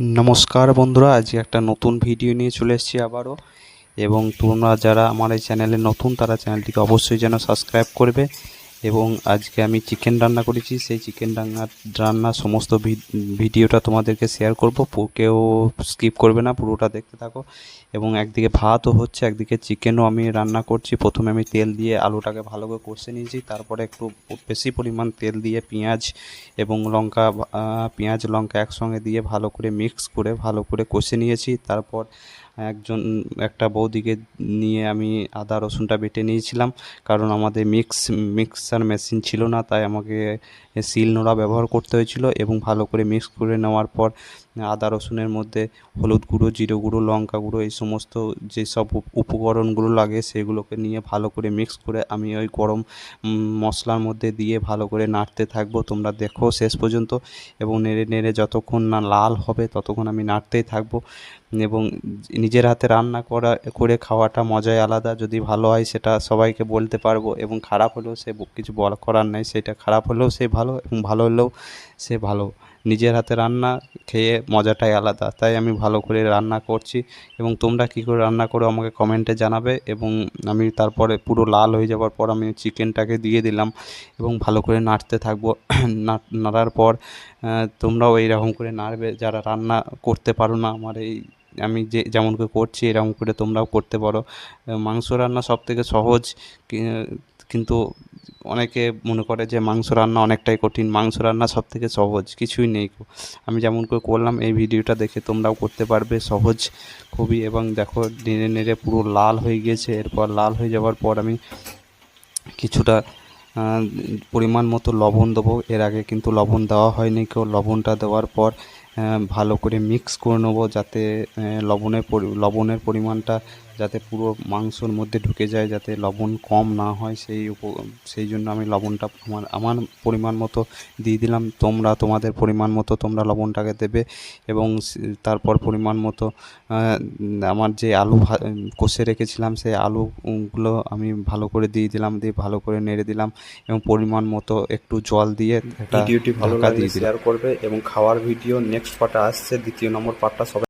নমস্কার বন্ধুরা, আজকে একটা নতুন ভিডিও নিয়ে চলে এসেছি আবারও। এবং তোমরা যারা আমার এই চ্যানেলে নতুন তারা চ্যানেলটিকে অবশ্যই যেন সাবস্ক্রাইব করবে। এবং আজকে আমি চিকেন রান্না করেছি, সেই চিকেন রান্নার সমস্ত ভিডিওটা তোমাদেরকে শেয়ার করব। কেউ স্কিপ করবে না, পুরোটা দেখতে থাকো। এবং একদিকে ভাতও হচ্ছে, একদিকে চিকেনও আমি রান্না করছি। প্রথমে আমি তেল দিয়ে আলুটাকে ভালো করে কষে নিয়েছি, তারপরে একটু বেশি পরিমাণ তেল দিয়ে পেঁয়াজ এবং লঙ্কা, পেঁয়াজ লঙ্কা একসঙ্গে দিয়ে ভালো করে মিক্স করে ভালো করে কষে নিয়েছি। তারপর একটা বৌদিকে নিয়ে আমি আদা রসুনটা বেটে নিয়েছিলাম, কারণ আমাদের মিক্সার মেশিন ছিল না, তাই আমাকে শিলনোড়া ব্যবহার করতে হয়েছিল। এবং ভালো করে মিক্স করে নেওয়ার পর আদা রসুনের মধ্যে হলুদ গুঁড়ো, জিরে গুঁড়ো, লঙ্কা গুঁড়ো, এই সমস্ত যেসব উপকরণগুলো লাগে সেগুলোকে নিয়ে ভালো করে মিক্স করে আমি ওই গরম মশলার মধ্যে দিয়ে ভালো করে নাড়তে থাকবো। তোমরা দেখো শেষ পর্যন্ত, এবং নেড়ে নেড়ে যতক্ষণ না লাল হবে ততক্ষণ আমি নাড়তেই থাকবো। এবং নিজের হাতে রান্না করে খাওয়াটা মজাই আলাদা। যদি ভালো হয় সেটা সবাইকে বলতে পারবো, এবং খারাপ হলেও সে কিছু করার নেই। সেটা খারাপ হলেও সে ভালো, এবং ভালো হলেও সে ভালো। নিজের হাতে রান্না খেয়ে মজাটাই আলাদা, তাই আমি ভালো করে রান্না করছি। এবং তোমরা কী করে রান্না করো আমাকে কমেন্টে জানাবে। এবং আমি তারপরে পুরো লাল হয়ে যাওয়ার পর আমি চিকেনটাকে দিয়ে দিলাম এবং ভালো করে নাড়তে থাকবো। নাড়ার পর তোমরাও এইরকম করে নাড়বে, যারা রান্না করতে পারো না আমার এই আমি যেমন করে করছি এরকম করে তোমরাও করতে পারো। মাংস রান্না সবথেকে সহজ, কিন্তু অনেকে মনে করে যে মাংস রান্না অনেকটাই কঠিন। মাংস রান্না সবথেকে সহজ, কিছুই নেই। আমি যেমন করে করলাম এই ভিডিওটা দেখে তোমরাও করতে পারবে, সহজ খুবই। এবং দেখো নেড়ে নেড়ে পুরো লাল হয়ে গিয়েছে। এরপর লাল হয়ে যাওয়ার পর আমি কিছুটা পরিমাণ মতো লবণ দেবো। এর আগে কিন্তু লবণ দেওয়া হয়নি কেউ। লবণটা দেওয়ার পর ভালো করে মিক্স করে নেবো, যাতে লবণের পরিমাণটা যাতে পুরো মাংসর মধ্যে ঢুকে যায়, যাতে লবণ কম না হয়। সেই জন্য আমি লবণটা আমার পরিমাণ মতো দিয়ে দিলাম। তোমরা তোমাদের পরিমাণ মতো তোমরা লবণটাকে দেবে। এবং তারপর পরিমাণ মতো আমার যে আলু কষে রেখেছিলাম সেই আলুগুলো আমি ভালো করে দিয়ে দিলাম, দিয়ে ভালো করে নেড়ে দিলাম। এবং পরিমাণ মতো একটু জল দিয়ে ভিডিওটি ভালো লাগলে শেয়ার করবে। এবং খাওয়ার ভিডিও নেক্সট পার্টে আসছে, দ্বিতীয় নম্বর পার্টটা সবাই